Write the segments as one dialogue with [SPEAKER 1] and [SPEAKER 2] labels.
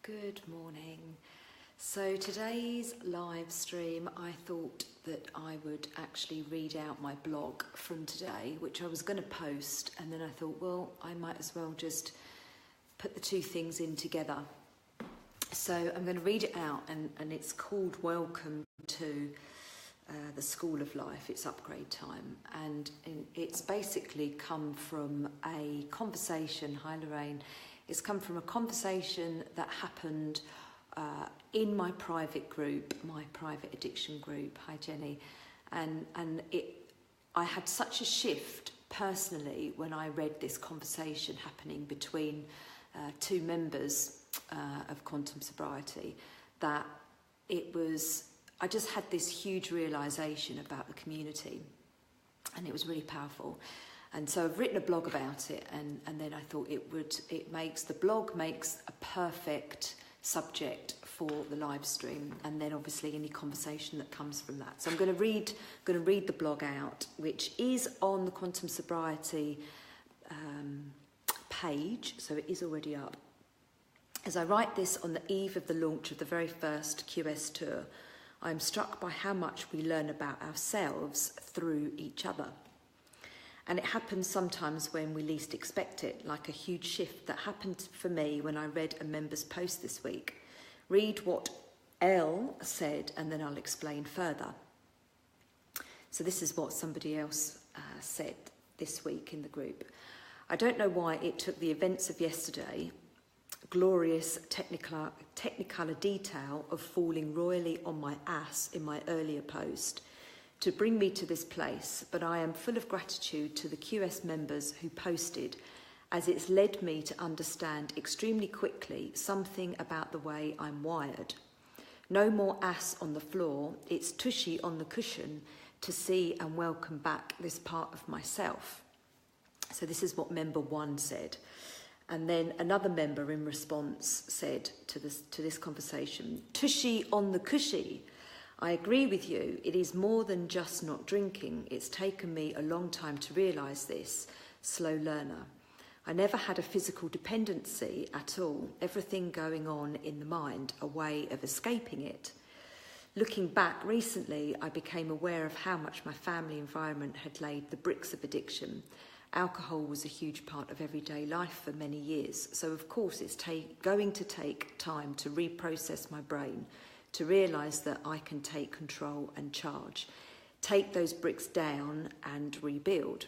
[SPEAKER 1] Good morning. So today's live stream, I thought that I would actually read out my blog from today, which I was going to post, and then I thought, well, I might as well just put the two things in together. So I'm going to read it out, and it's called Welcome to the School of Life. It's upgrade time, and it's basically come from a conversation. Hi Lorraine. It's come from a conversation that happened in my private group, my private addiction group. Hi Jenny. And I had such a shift personally when I read this conversation happening between two members of Quantum Sobriety, that I just had this huge realisation about the community, and it was really powerful. And so I've written a blog about it, and then I thought the blog makes a perfect subject for the live stream, and then obviously any conversation that comes from that. So I'm going to read the blog out, which is on the Quantum Sobriety page, so it is already up. As I write this on the eve of the launch of the very first QS tour, I am struck by how much we learn about ourselves through each other. And it happens sometimes when we least expect it, like a huge shift that happened for me when I read a member's post this week. Read what Elle said, and then I'll explain further. So this is what somebody else said this week in the group. I don't know why it took the events of yesterday, glorious technicolor detail of falling royally on my ass in my earlier post, to bring me to this place, but I am full of gratitude to the QS members who posted, as it's led me to understand extremely quickly something about the way I'm wired. No more ass on the floor, it's tushy on the cushion to see and welcome back this part of myself. So this is what member one said. And then another member in response said to this conversation, tushy on the cushy. I agree with you, it is more than just not drinking. It's taken me a long time to realise this, slow learner. I never had a physical dependency at all, everything going on in the mind, a way of escaping it. Looking back recently, I became aware of how much my family environment had laid the bricks of addiction. Alcohol was a huge part of everyday life for many years, so of course it's going to take time to reprocess my brain, to realise that I can take control and charge, take those bricks down and rebuild.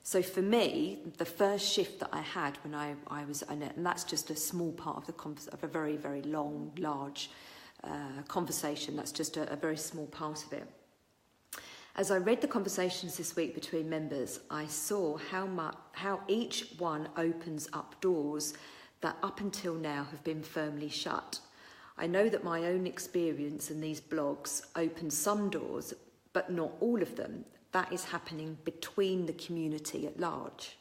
[SPEAKER 1] So for me, the first shift that I had when I was, and that's just a small part of a very, very long, large conversation, that's just a very small part of it. As I read the conversations this week between members, I saw how each one opens up doors that up until now have been firmly shut. I know that my own experience in these blogs opened some doors, but not all of them. That is happening between the community at large.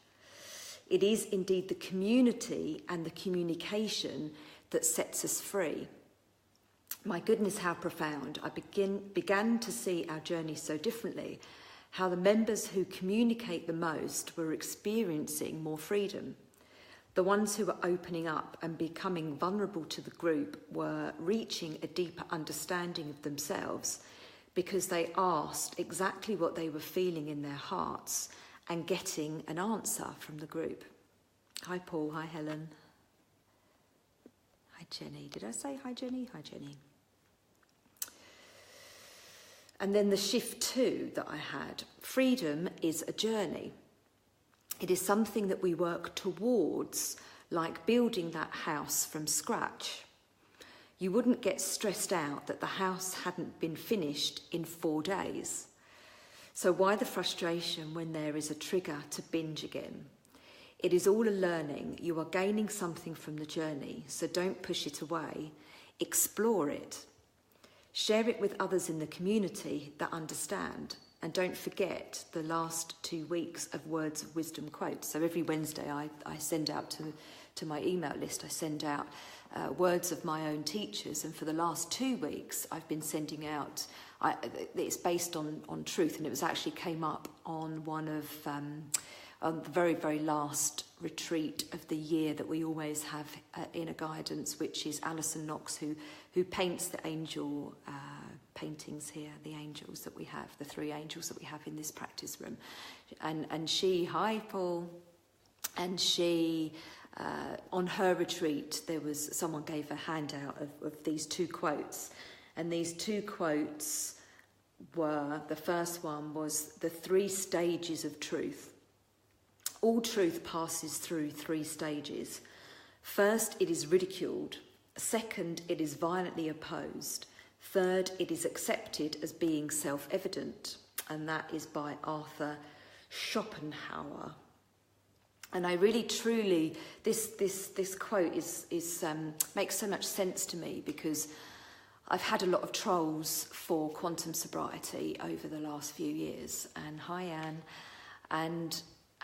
[SPEAKER 1] It is indeed the community and the communication that sets us free. My goodness, how profound. I began to see our journey so differently, how the members who communicate the most were experiencing more freedom. The ones who were opening up and becoming vulnerable to the group were reaching a deeper understanding of themselves because they asked exactly what they were feeling in their hearts and getting an answer from the group. Hi Paul, hi Helen. Hi Jenny. Did I say hi Jenny? Hi Jenny. And then the shift two that I had. Freedom is a journey. It is something that we work towards, like building that house from scratch. You wouldn't get stressed out that the house hadn't been finished in 4 days. So why the frustration when there is a trigger to binge again? It is all a learning. You are gaining something from the journey, so don't push it away. Explore it. Share it with others in the community that understand. And don't forget the last 2 weeks of Words of Wisdom quotes. So every Wednesday I send out to my email list, I send out words of my own teachers. And for the last 2 weeks, I've been sending out, it's based on truth. And it was actually came up on one of on the very, very last retreat of the year that we always have inner guidance, which is Alison Knox, who paints the angel paintings here, the angels that we have, the 3 angels that we have in this practice room. And she, hi Paul, and she, on her retreat, someone gave a handout of these 2 quotes. And these 2 quotes were, the first one was the 3 stages of truth. All truth passes through 3 stages. First, it is ridiculed. Second, it is violently opposed. Third, it is accepted as being self-evident. And that is by Arthur Schopenhauer. And I really, truly, this quote makes so much sense to me, because I've had a lot of trolls for quantum sobriety over the last few years. And hi, Anne.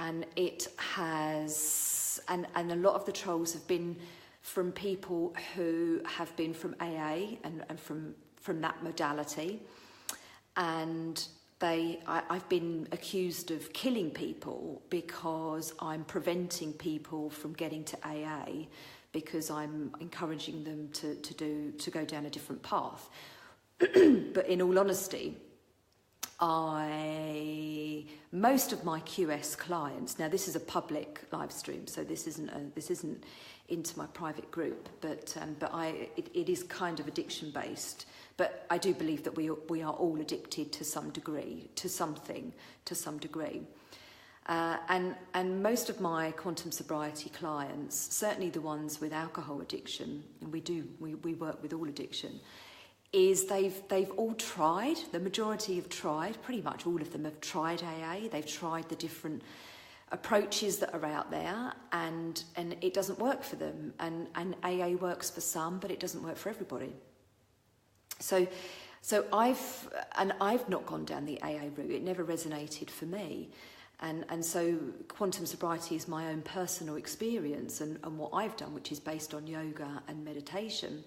[SPEAKER 1] And it has, and a lot of the trolls have been from people who have been from AA and from that modality. And I've been accused of killing people because I'm preventing people from getting to AA, because I'm encouraging them to go down a different path. But in all honesty, most of my QS clients, now this is a public live stream, so this isn't into my private group, but it is kind of addiction based. But I do believe that we are all addicted to some degree, to something, to some degree. And most of my quantum sobriety clients, certainly the ones with alcohol addiction, and we work with all addiction, is they've all tried, the majority have tried, pretty much all of them have tried AA, they've tried the different approaches that are out there, and it doesn't work for them, and AA works for some, but it doesn't work for everybody. So I've not gone down the AA route, it never resonated for me. And so quantum sobriety is my own personal experience and what I've done, which is based on yoga and meditation.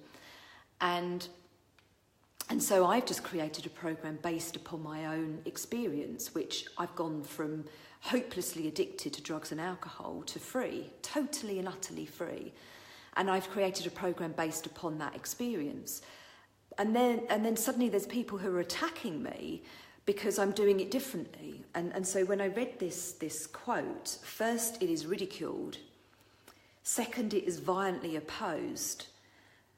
[SPEAKER 1] And so I've just created a program based upon my own experience, which I've gone from hopelessly addicted to drugs and alcohol to free, totally and utterly free. And I've created a program based upon that experience. And then suddenly there's people who are attacking me because I'm doing it differently. And so when I read this quote, first it is ridiculed, second it is violently opposed,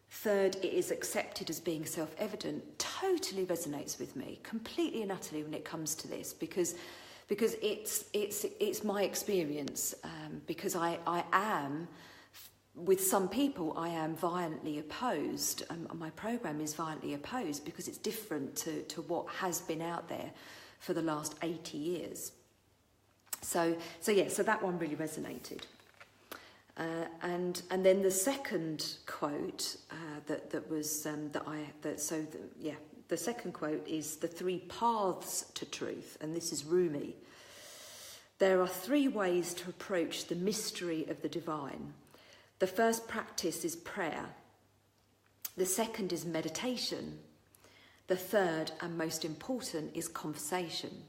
[SPEAKER 1] third it is accepted as being self-evident, totally resonates with me, completely and utterly, when it comes to this, because it's my experience, because I am, with some people, I am violently opposed. My program is violently opposed because it's different to what has been out there for the last 80 years. So that one really resonated. And then the second quote the second quote is the 3 paths to truth, and this is Rumi. There are 3 ways to approach the mystery of the divine. The first practice is prayer. The second is meditation. The third and most important is conversation.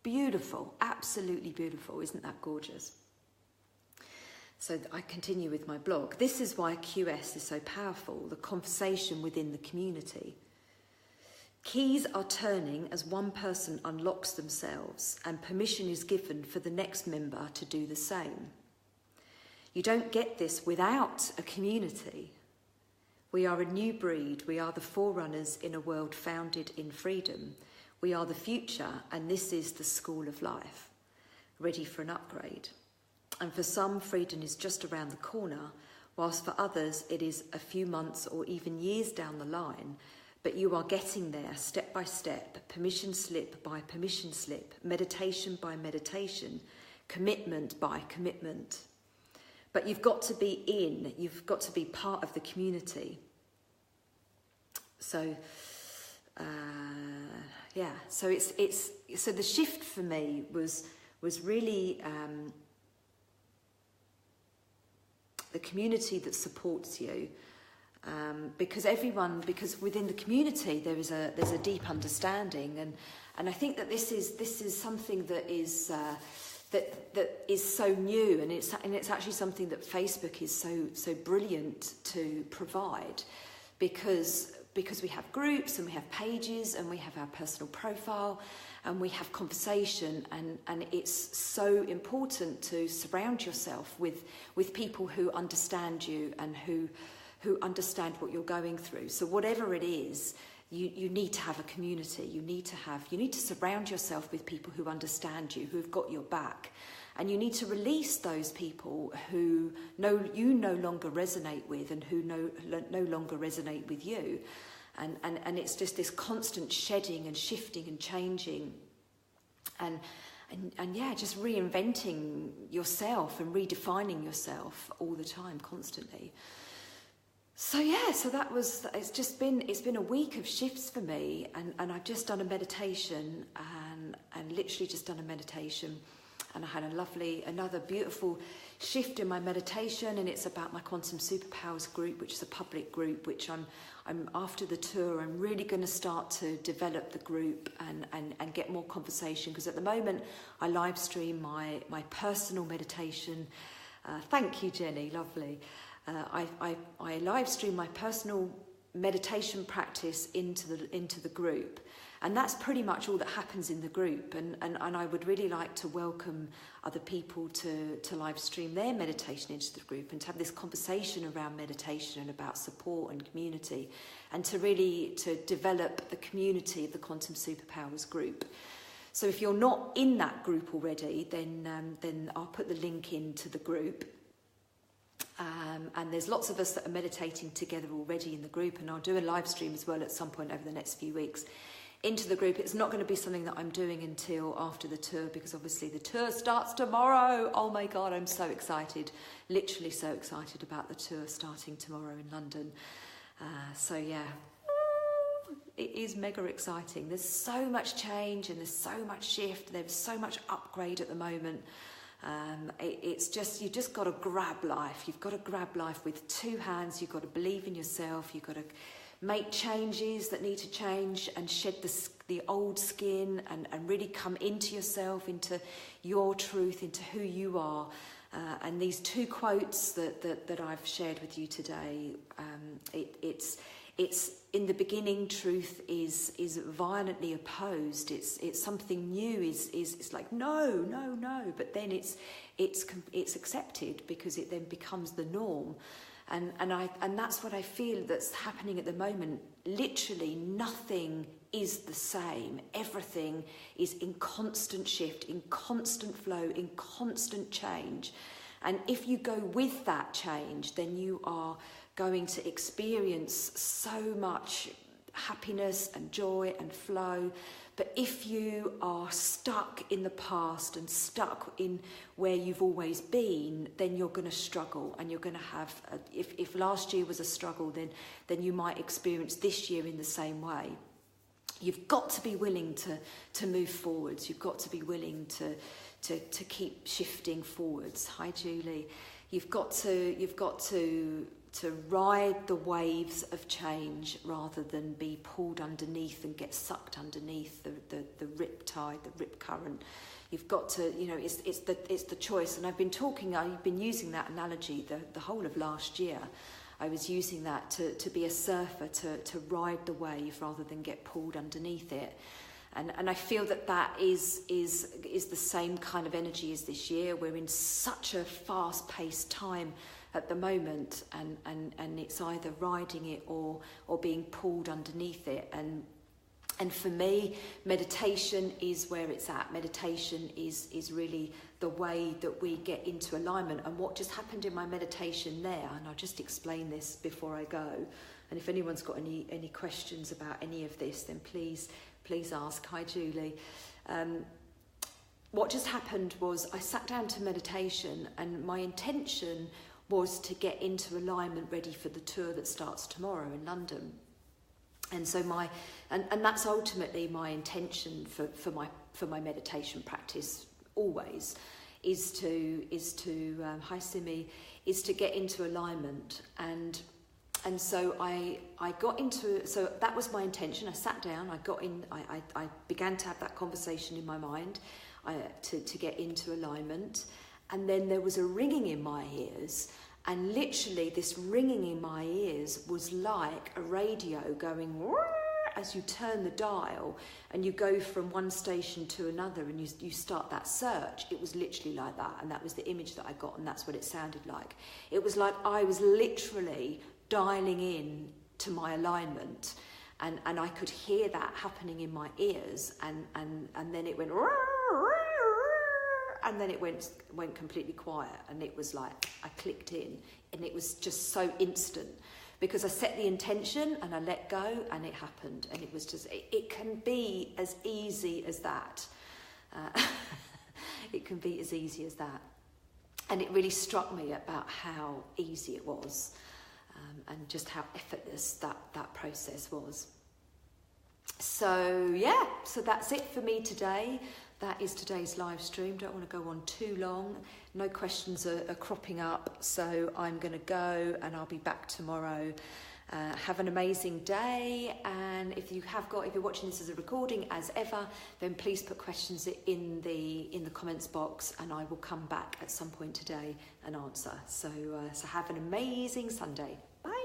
[SPEAKER 1] Beautiful, absolutely beautiful. Isn't that gorgeous? So I continue with my blog. This is why QS is so powerful, the conversation within the community. Keys are turning as one person unlocks themselves, and permission is given for the next member to do the same. You don't get this without a community. We are a new breed. We are the forerunners in a world founded in freedom. We are the future, and this is the school of life, ready for an upgrade. And for some, freedom is just around the corner, whilst for others it is a few months or even years down the line. But you are getting there step by step, permission slip by permission slip, meditation by meditation, commitment by commitment. But you've got to be you've got to be part of the community. So, so so the shift for me was really the community that supports you, because within the community there's a deep understanding, and I think that this is something that is that is so new, and it's actually something that Facebook is so brilliant to provide, because we have groups and we have pages and we have our personal profile and we have conversation, and it's so important to surround yourself with people who understand you and who understand what you're going through. So whatever it is, you need to have a community. You need to surround yourself with people who understand you, who've got your back. And you need to release those people who you no longer resonate with and who no longer resonate with you. And it's just this constant shedding and shifting and changing. And yeah, just reinventing yourself and redefining yourself all the time, constantly. So yeah, it's been a week of shifts for me, and I've just done a meditation and literally just done a meditation, and I had another beautiful shift in my meditation, and it's about my Quantum Superpowers group, which is a public group, which I'm after the tour, I'm really going to start to develop the group and get more conversation, because at the moment I live stream my personal meditation. Thank you, Jenny, lovely. I live stream my personal meditation practice into the group, and that's pretty much all that happens in the group. And I would really like to welcome other people to live stream their meditation into the group, and to have this conversation around meditation and about support and community, and to develop the community of the Quantum Superpowers group. So if you're not in that group already, then I'll put the link into the group. And there's lots of us that are meditating together already in the group, and I'll do a live stream as well at some point over the next few weeks into the group. It's not going to be something that I'm doing until after the tour, because obviously the tour starts tomorrow. Oh my God, I'm so excited, literally so excited about the tour starting tomorrow in London. So yeah, it is mega exciting. There's so much change and there's so much shift. There's so much upgrade at the moment. It's just, you just got to grab life. You've got to grab life with two hands. You've got to believe in yourself. You've got to make changes that need to change and shed the old skin and really come into yourself, into your truth, into who you are. And these two quotes that I've shared with you today, it's in the beginning, truth is violently opposed. It's something new. It's like no, but then it's accepted, because it then becomes the norm, and that's what I feel that's happening at the moment. Literally nothing is the same. Everything is in constant shift, in constant flow, in constant change. And if you go with that change, then you are going to experience so much happiness and joy and flow. But if you are stuck in the past and stuck in where you've always been, then you're going to struggle, and you're going to have, if last year was a struggle, then you might experience this year in the same way. You've got to be willing to move forwards. You've got to be willing to keep shifting forwards. Hi, Julie. You've got to ride the waves of change rather than be pulled underneath and get sucked underneath the rip tide, the rip current. You've got to, it's the choice. And I've been using that analogy the whole of last year. I was using that to be a surfer, to ride the wave rather than get pulled underneath it. And I feel that is the same kind of energy as this year. We're in such a fast-paced time at the moment, and it's either riding it or being pulled underneath it. And for me, meditation is where it's at. Meditation is really the way that we get into alignment. And what just happened in my meditation there, and I'll just explain this before I go, and if anyone's got any questions about any of this, then please ask. Hi, Julie. What just happened was I sat down to meditation, and my intention was to get into alignment ready for the tour that starts tomorrow in London. And so and that's ultimately my intention for my meditation practice always, is to hi Simi, is to get into alignment. And so I got into, so that was my intention. I sat down, I got in, I began to have that conversation in my mind. to get into alignment. And then there was a ringing in my ears, and literally this ringing in my ears was like a radio going as you turn the dial and you go from one station to another and you start that search. It was literally like that, and that was the image that I got, and that's what it sounded like. It was like I was literally dialing in to my alignment, and I could hear that happening in my ears, and then it went and then it went completely quiet, and it was like I clicked in, and it was just so instant because I set the intention and I let go, and it happened. And it was just, it can be as easy as that. It can be as easy as that. And it really struck me about how easy it was, and just how effortless that process was. So yeah, so that's it for me today. That is today's live stream. Don't want to go on too long. No questions are cropping up, so I'm going to go, and I'll be back tomorrow. Have an amazing day, and if you're watching this as a recording, as ever, then please put questions in the comments box, and I will come back at some point today and answer. So have an amazing Sunday. Bye.